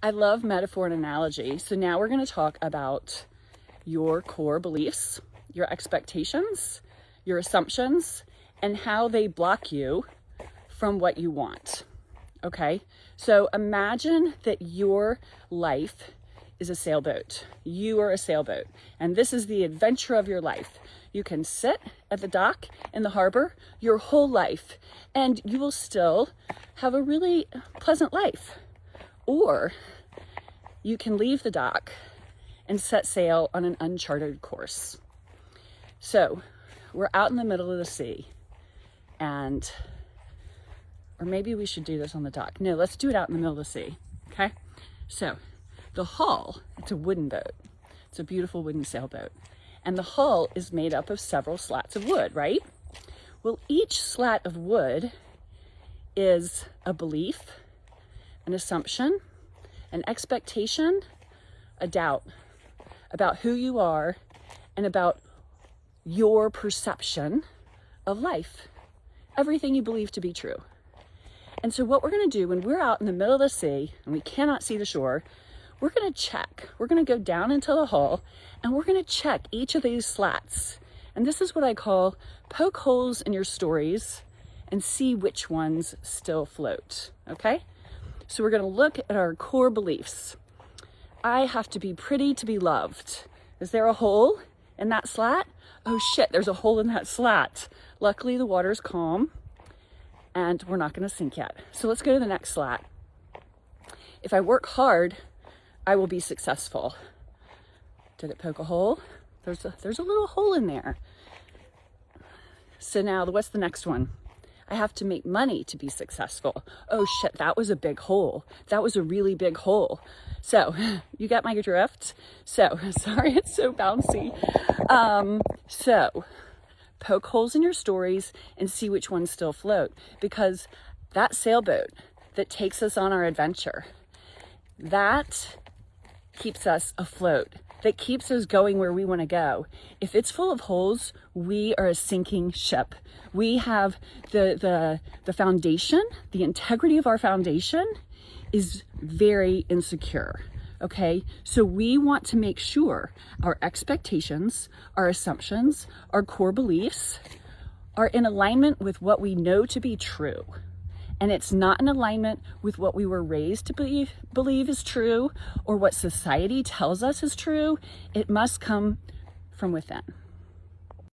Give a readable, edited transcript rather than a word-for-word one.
I love metaphor and analogy. So now we're going to talk about your core beliefs, your expectations, your assumptions, and how they block you from what you want. Okay? So imagine that your life is a sailboat. You are a sailboat, and this is the adventure of your life. You can sit at the dock in the harbor your whole life, and you will still have a really pleasant life. Or you can leave the dock and set sail on an uncharted course. So we're out in the middle of the sea, or maybe we should do this on the dock. No, let's do it out in the middle of the sea, okay? So the hull, it's a wooden boat. It's a beautiful wooden sailboat. And the hull is made up of several slats of wood, right? Well, each slat of wood is a belief, an assumption, an expectation, a doubt about who you are and about your perception of life, everything you believe to be true. And so what we're going to do when we're out in the middle of the sea and we cannot see the shore, we're going to check. We're going to go down into the hull and we're going to check each of these slats. And this is what I call poke holes in your stories and see which ones still float, okay? So we're going to look at our core beliefs. I have to be pretty to be loved. Is there a hole in that slat? Oh shit, there's a hole in that slat. Luckily the water's calm and we're not going to sink yet. So let's go to the next slat. If I work hard, I will be successful. Did it poke a hole? There's a little hole in there. So now what's the next one? I have to make money to be successful. Oh shit, that was a big hole. That was a really big hole. So you got my drift? So sorry, it's so bouncy. So poke holes in your stories and see which ones still float, because that sailboat that takes us on our adventure, that keeps us afloat, that keeps us going where we want to go. If it's full of holes, we are a sinking ship. We have the foundation, the integrity of our foundation is very insecure. Okay, so we want to make sure our expectations, our assumptions, our core beliefs are in alignment with what we know to be true. And it's not in alignment with what we were raised to believe is true or what society tells us is true. It must come from within.